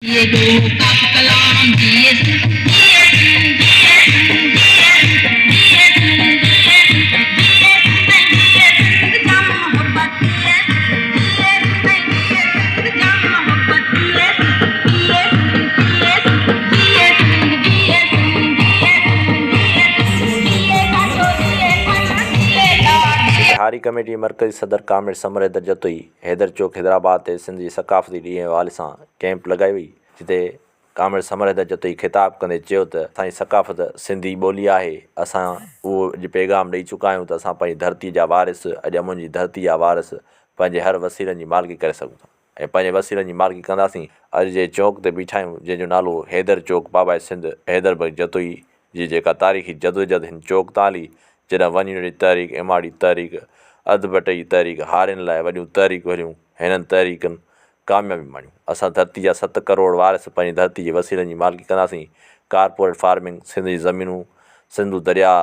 ये दो कप कलाम बिहारी कमेटी मरकज़ी सदर कामिल समर हैदर जतोई हैदर चौक हैदराबाद ते सिंध जी सकाफ़ती ॾींहं हवाले सां कैंप लगाई हुई, जिते कामिल समर हैदर जतोई ख़िताब कंदे चयो त असांजी सकाफ़त सिंधी ॿोली आहे। असां उहो पैगाम ॾेई चुका आहियूं त असां पंहिंजी धरती जा वारिस, अॼु अमुन जी धरती जा वारिस पंहिंजे हर वसीलनि जी मालिकी करे सघूं था ऐं पंहिंजे वसीलनि जी मालिकी कंदासीं। अॼु जे चौक ते बीठा आहियूं जंहिंजो नालो हैदर चौक बाबा सिंध हैदर बग जतोई जी जेका तारीख़ी जदोजहद हिन चौक तां हली, जॾहिं वञण जी तहरीक, इमाड़ी तहरीक, अधु बटे जी तहरीक, हारियुनि लाइ वॾियूं तहरीकूं हलियूं, हिननि तहरीकनि कामयाबी माणियूं। असां धरती जा 7 करोड़ वारिस पंहिंजी धरती जे वसीलनि जी मालिकी कंदासीं। कारपोरेट फार्मिंग, सिंध जी ज़मीनूं, सिंधु दरिया,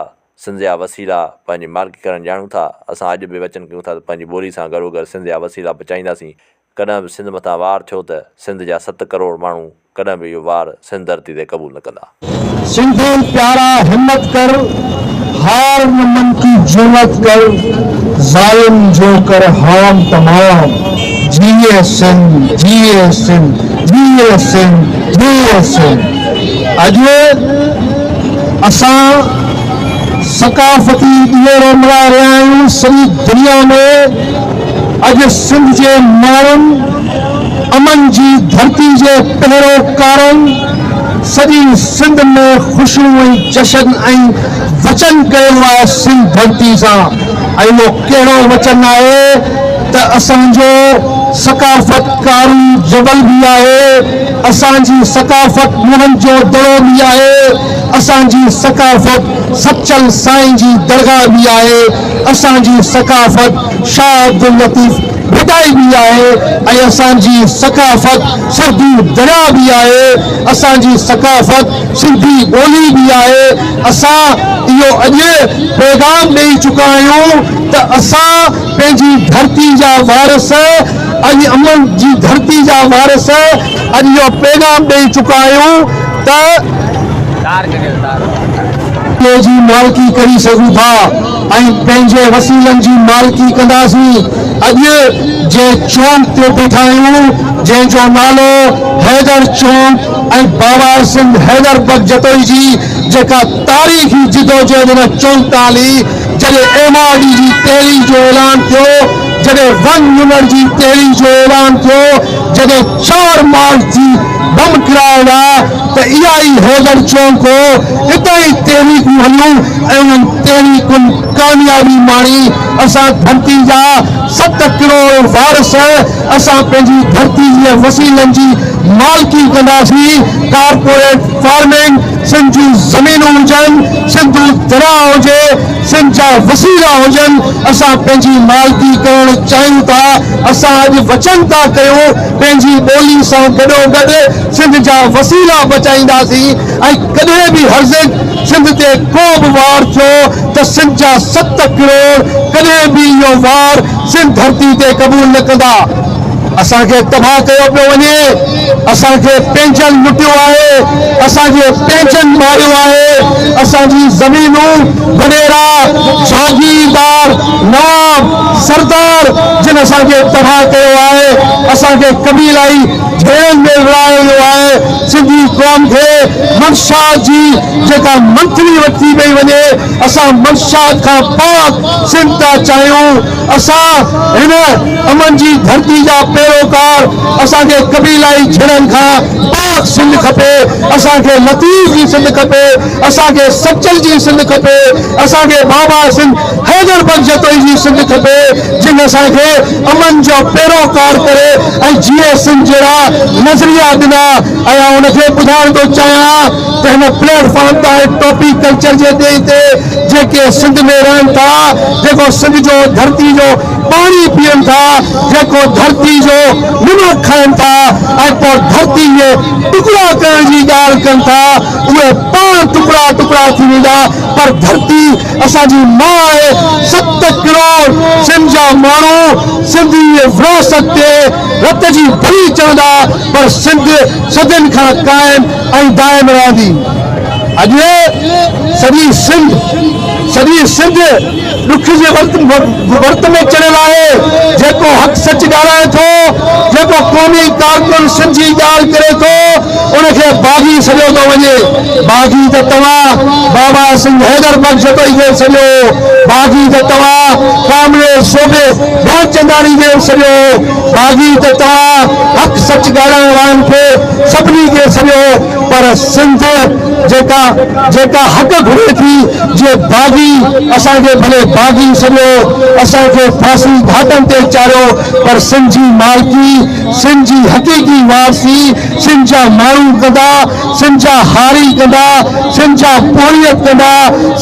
सिंध जा वसीला पंहिंजी मालिकी करणु ॼाणूं था। असां अॼु बि वचन कयूं था त पंहिंजी ॿोली सां गॾोगॾु सिंध जा वसीला बचाईंदासीं। कॾहिं बि सिंध मथां वार थियो त सिंध जा 7 करोड़ माण्हू कॾहिं बि इहो वार सिंध धरती ते क़बूल न कंदा। सिंधी प्यारा हिम्मत कर, हार न मन की जुर्मत कर, जालिम जो कर हाम तमाम, जिए सिंध, जिए सिंध, जिए सिंध, जिए सिंध। अॼु असां सकाफ़ती ॾींहं मल्हाए रहिया आहियूं सॼी दुनिया में। अॼु सिंध जे माण्हुनि अमन जी धरती जे पहिरोकारनि सॼी सिंध में ख़ुशियूं ऐं जशन ऐं वचन कयो आहे सिंध धरती सां। ऐं उहो कहिड़ो वचन आहे त असांजो सकाफ़तकारी जबल बि आहे, असांजी सकाफ़त मोहन जो दड़ो बि आहे, असांजी सकाफ़त सचल साईं जी दरगाह बि आहे, असांजी सकाफ़त शाह अब्दुल लतीफ़ भिटाई बि आहे, ऐं असांजी सकाफ़त सरदू दरिया बि आहे, असांजी सकाफ़त सिंधी ॿोली बि आहे। असां इहो अॼु पैगाम ॾेई चुका आहियूं त असां पंहिंजी धरती जा वारिस, अॼु अमन जी धरती जा वारिस, अॼु इहो पैगाम ॾेई चुका आहियूं त जी मालिकी करी सघूं था ऐं पंहिंजे वसीलनि जी मालिकी कंदासीं। अॼु जे चौक ते बीठा आहियूं जंहिंजो नालो हैदर चौक ऐं बाबा सिंध हैदर बग जतोई जी जेका तारीख़ी जिदोजहद हिन चौक तां हली, जॾहिं एमआरडी जी तहरीक जो ऐलान थियो, जॾहिं वन यूनिट जी तहरीक जो ऐलान थियो, जॾहिं 4 मार्च जी बम किराया विया त इहा ई हैदर चौक हो। हितां ई तहरीकूं हलियूं ऐं उन्हनि तहरीकुनि कामयाबी माणी। असां धरती जा 7 करोड़ वारिस, असां पंहिंजी धरती जे वसीलनि जी मालिकी कंदासीं। कारपोरेट फार्मिंग, सिंध जी ज़मीनूं हुजनि, सिंधु दरिया हुजे, सिंध जा वसीला हुजनि, असां पंहिंजी मालिकी करणु चाहियूं था। असां अॼु वचन था कयूं पंहिंजी ॿोली सां गॾोगॾु सिंध जा वसीला बचाईंदासीं ऐं कॾहिं बि हर्ज़िक सिंध ते को बि वार थियो त सिंध जा 7 करोड़ कॾहिं बि इहो वार सिंध धरती ते क़बूल न कंदा। असांखे तबाह कयो पियो वञे, असांखे पेंशन लुटियो आहे, असांखे पेंशन मारियो आहे, असांजी ज़मीनूं वॾेरा जागीरदार नवाब सरदार जिन असांखे तबाह कयो आहे, असांखे कबीलाई जेल में विरायो वियो आहे। सिंधी क़ौम खे मंशात जी जेका मंथली वरिती पई वञे, असां मंशात खां पाक सिंध था चाहियूं। असां हिन अमन जी धरती जा पैरोकार, असांखे कबीलाई झड़नि खां पाक सिंध खपे, असांखे लतीफ़ जी सिंध खपे, असांखे सचल जी सिंध खपे, असांखे बाबा सिंध हैदर बग जतोई जी सिंध खपे, जिन असांखे अमन जो पैरोकार करे ऐं जिए सिंध जहिड़ा नज़रिया ॾिना। ऐं उनखे ॿुधाइण थो चाहियां त हिन प्लेटफॉर्म तां टोपी कल्चर जे ॾे ते जेके सिंध में रहनि था, जेको सिंध जो धरती जो पानी पीअनि था, जेको धरती जो नमक खाइनि था ऐं पोइ धरती जे टुकड़ा करण जी ॻाल्हि कनि था, उहे पाण टुकड़ा टुकड़ा थी वेंदा। पर धरती असांजी मां आहे। 7 करोड़ सिंध जा माण्हू सिंधी विरासत ते रत जी भरी चवंदा, पर सिंध सदियुनि खां क़ाइम ऐं दाइम रहंदी। अॼु सॼी सिंध ॾुख जे वर्त में चढ़ियल आहे। जेको हक़ सच ॻाल्हाए थो, जेको क़ौमी कारकुन सिंध जी ॻाल्हि करे थो, उनखे बाग़ी सॼो थो वञे। बाग़ी त तव्हां बाबा सिंह हैदर बख्श खे सॼो, बाग़ी त तव्हां कामरेज सूबे ध्यानचंदानी खे सॼो, बाग़ी त तव्हां हक़ सच ॻाल्हाइण वारनि खे सभिनी खे सॼो। पर सिंध जेका हक़ घुरे थी, जे बाग़ी असांखे भले बाग़ी सॼो, असांखे फांसी घाटनि ते चाढ़ियो, पर सिंध जी मालिकी, सिंध जी हक़ीक़ी वारसी सिंध जा माण्हू कंदा, सिंध जा हारी कंदा, सिंध जा पोड़ियत कंदा,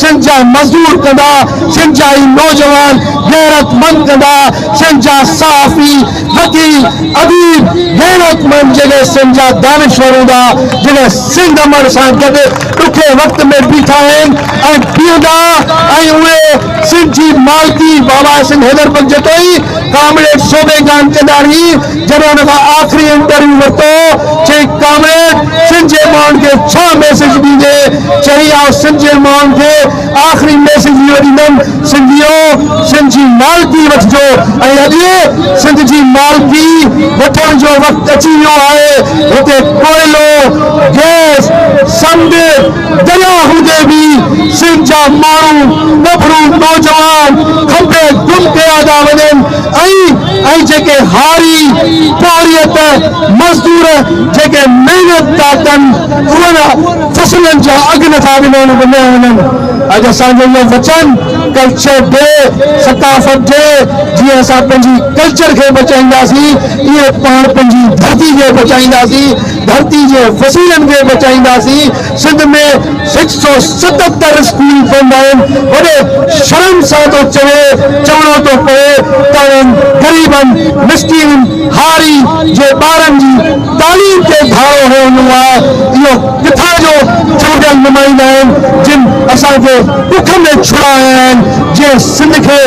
सिंध जा मज़दूर कंदा, सिंध जा ई नौजवान गैरतमंद कंदा, सिंध जा सहाफ़ी वकील अदीब गैरतमंद जेके सिंध जा दानिश्वर हूंदा, जेके सिंध अमर सां गॾु ॾुखे वक़्त में बीठा आहिनि ऐं बीहंदा, ऐं उहे सिंध जी मालिकी बाबा सिंह हैदर बख्श जतोई कामरेज सूबे ध्यानचंदानी जॾहिं हुन खां आख़िरी इंटरव्यू वरितो, चई कामरेज सिंध जे माण्हुनि खे छा मैसेज ॾींदे? चई आउं सिंध जे माण्हुनि खे आख़िरी मैसेज इहो ॾींदुमि, सिंधियो सिंध जी मालिकी वठिजो। ऐं अॼु सिंध जी मालिकी वठण जो वक़्तु अची वियो आहे। हिते कोयलो, गैस, समुंड, दरिया हूंदे बि सिंध जा माण्हू नबरू नौजवान खंबे गुम कया था वञनि, ऐं जेके हारी पोड़ियत मज़दूर जेके महिनत था कनि, उन्हनि फसलनि जा अघ नथा वञनि। अॼु असांजो इहो वचन कल्चर डे, सकाफ़त डे, जीअं असां पंहिंजी कल्चर खे बचाईंदासीं, इहे पाण पंहिंजी धरती खे बचाईंदासीं, धरती जे वसीलनि खे बचाईंदासीं। सिंध में 177 स्कूल पवंदा आहिनि। वॾे शर्म सां थो चवणो थो पए त ग़रीबनि, मिस्कीन, हारी जे ॿारनि जी तालीम ते धारो हणणो आहे। इहो किथां जो चूंडियल नुमाइंदा आहिनि जिन असांखे ॾुख में छुड़ाया आहिनि, जे सिंध खे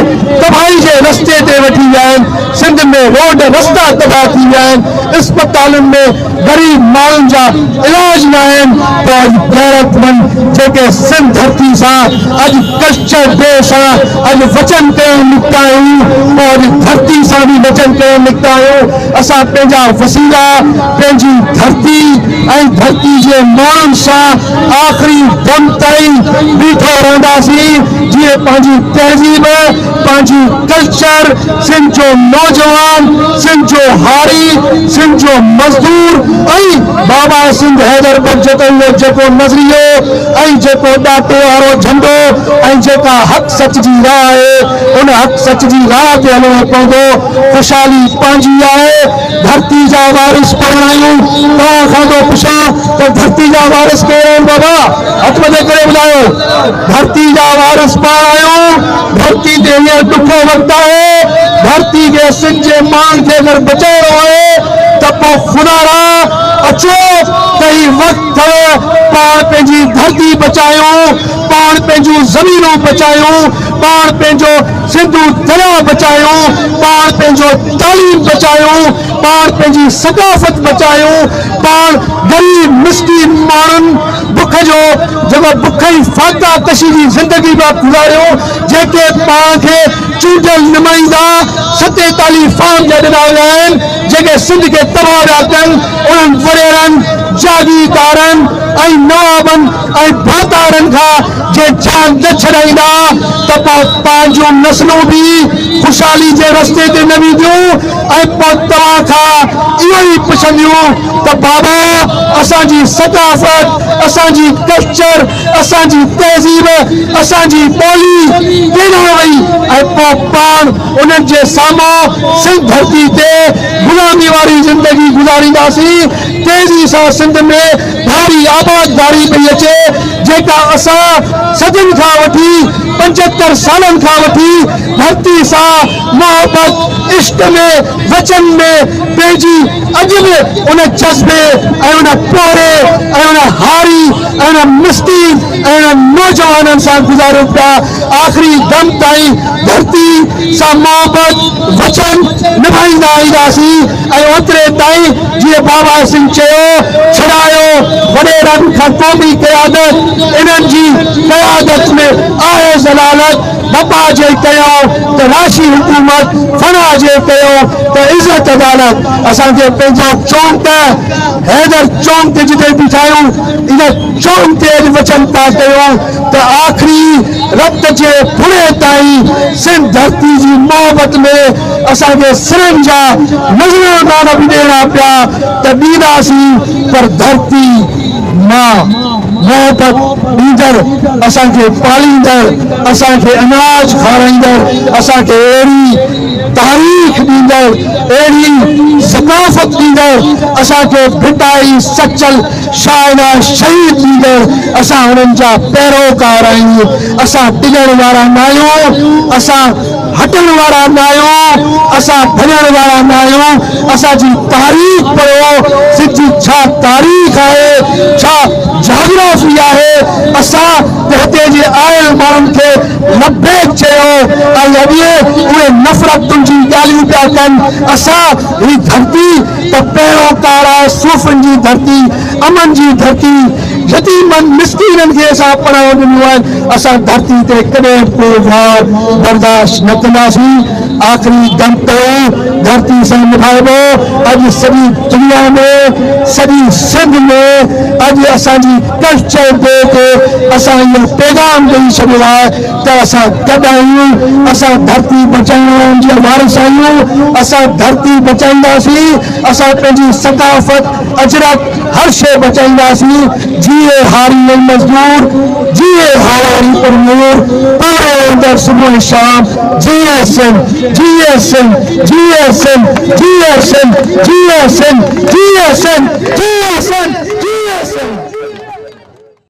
तबाही जे रस्ते ते वठी विया आहिनि। सिंध में रोड रस्ता तबाह थी विया आहिनि, अस्पतालुनि में ग़रीब माण्हुनि जा इलाज न आहिनि। पर गैरतमंद जेके सिंध धरती सां अॼु कल्चर डे सां अॼु वचन करण निकिता आहियूं, और धरती सां बि वचन करण निकिता आहियूं। असां पंहिंजा वसीला पंहिंजी धरती ऐं धरती जे माण्हुनि सां आख़िरी दम ताईं बीठो रहंदासीं। जीअं पंहिंजी तहज़ीब, पंहिंजी कल्चर, सिंध जो नौजवान, सिंध जो हारी, सिंध जो मज़दूर ऐं बाबा सिंह हैदर बख्श जो जेको नज़रियो ऐं जेको ॾाटो वारो झंडो ऐं जेका हक़ सच जी राह आहे, उन हक़ सच जी राह ते हलिणो पवंदो। ख़ुशहाली पंहिंजी आहे। धरती जा वारिस पाण आहियूं। तव्हां खां थो पुछां त धरती जा वारिस केरु आहिनि? बाबा हथ मथे करे ॿुधायो। धरती जा वारिस पाण आहियूं। धरती ते हींअर ॾुखो वक़्तु आहे। धरती खे सिंध जे माण्हुनि खे अगरि बचाइणो आहे त पोइ ख़ुदा अचो त ही वक़्तु पाण पंहिंजी धरती बचायूं, पाण पंहिंजूं ज़मीनूं बचायूं, पाण पंहिंजो सिंधू दरिया बचायूं, पाण पंहिंजो तालीम बचायूं, पाण पंहिंजी सकाफ़त बचायूं, पाण ग़रीब मिस्कीन माण्हुनि बुख जो जेको बुख जी फाका कशी जी ज़िंदगी पिया गुज़ारियूं, जेके पाण खे चूंडियल नुमाइंदा 47 फार्म जा ॾिना विया आहिनि, जेके सिंध खे तबाह पिया कनि, उन्हनि वॾेरनि जागीरदारनि ऐं नवाबनि ऐं भातारनि खां जे जान न छॾाईंदा त पोइ पंहिंजूं नस्लूं बि ख़ुशहाली जे रस्ते ते न वेंदियूं। ऐं पोइ तव्हां खां इहो ई पुछंदियूं त बाबा असांजी सकाफ़त, असांजी कल्चर, असांजी तहज़ीब, असांजी ॿोली केॾांहुं वई? ऐं पोइ पाण उन्हनि जे साम्हूं सिंध धरती ते ग़ुलामी वारी ज़िंदगी गुज़ारींदासीं। तेज़ी सां सिंध में भारी आबाददारी पई अचे जेका असां सदियुनि खां वठी 75 सालनि खां वठी धरती सां मोहब्बत इश्क में वचन में पंहिंजी अॼु बि उन जज़्बे ऐं उन पोरे ऐं उन हारी ऐं उन मस्ती ऐं उन नौजवाननि सां गुज़ारूं पिया आख़िरी दम ताईं धरती सां मोहब्बत वचन निभाईंदा ईंदासीं ऐं ओतिरे ताईं जीअं बाबा सिंह चयो छॾायो वॾेरनि खां क़ौमी क़यादत इन्हनि जी क़यादत में आहे ज़लालत बपा जे कयो त राशी हुकूमत फना जे कयो त इज़त अदालत असांखे पंहिंजो चौंक हैदर चौंक ते जिते बीठायूं इन चौंक ते अॼु वचन था कयूं त आख़िरी रत जे फुड़े ताईं सिंध धरती जी मोहब्बत में असांखे सिरनि जा नज़राना बि ॾियणा पिया त ॾींदासीं पर धरती मां मोहब्बत ॾींदड़ असांखे पालींदड़ असांखे अनाज खाराईंदड़ असांखे अहिड़ी तारीख़ ॾींदड़ अहिड़ी सकाफ़त ॾींदड़ असांखे भिटाई सचल शाइना शहीद ॾींदड़ असां हुननि जा पैरोकार आहियूं असां टिकण वारा न आहियूं असां हटण वारा न आहियूं असां भॼण वारा न आहियूं असांजी तारीख़ पढ़ो सिंधी छा तारीख़ आहे छा जाग्राफी आहे असां हिते जे आयल माण्हुनि खे लबेक चयो ऐं अॼु उहे नफ़रतुनि जी ॻाल्हियूं पिया कनि असां ही धरती त पैरोकार आहे सूफ़नि जी धरती अमन जी धरती यतीमनि मिस्कीननि खे असां पढ़ायो ॾिनो आहे असां धरती ते कॾहिं को वार बर्दाश्त न कंदासीं आख़िरी दम ताईं धरती सां निभाइबो अॼु सॼी दुनिया में सॼी सिंध में अॼु असांजी कल्चर डे ते असां इहो पैगाम ॾेई छॾियो आहे त असां गॾु आहियूं असां धरती बचाइण जे वारिस आहियूं असां धरती बचाईंदासीं असां पंहिंजी सकाफ़त अजरक हर शइ बचाईंदासीं जिए हारी ऐं मज़दूर जिए हारी पुरनूर पूरे अंदर सुबुह शाम जिए सिंध जिए सिंध जिए सिंध जिए सिंध जिए सिंध जिए सिंध जिए सिंध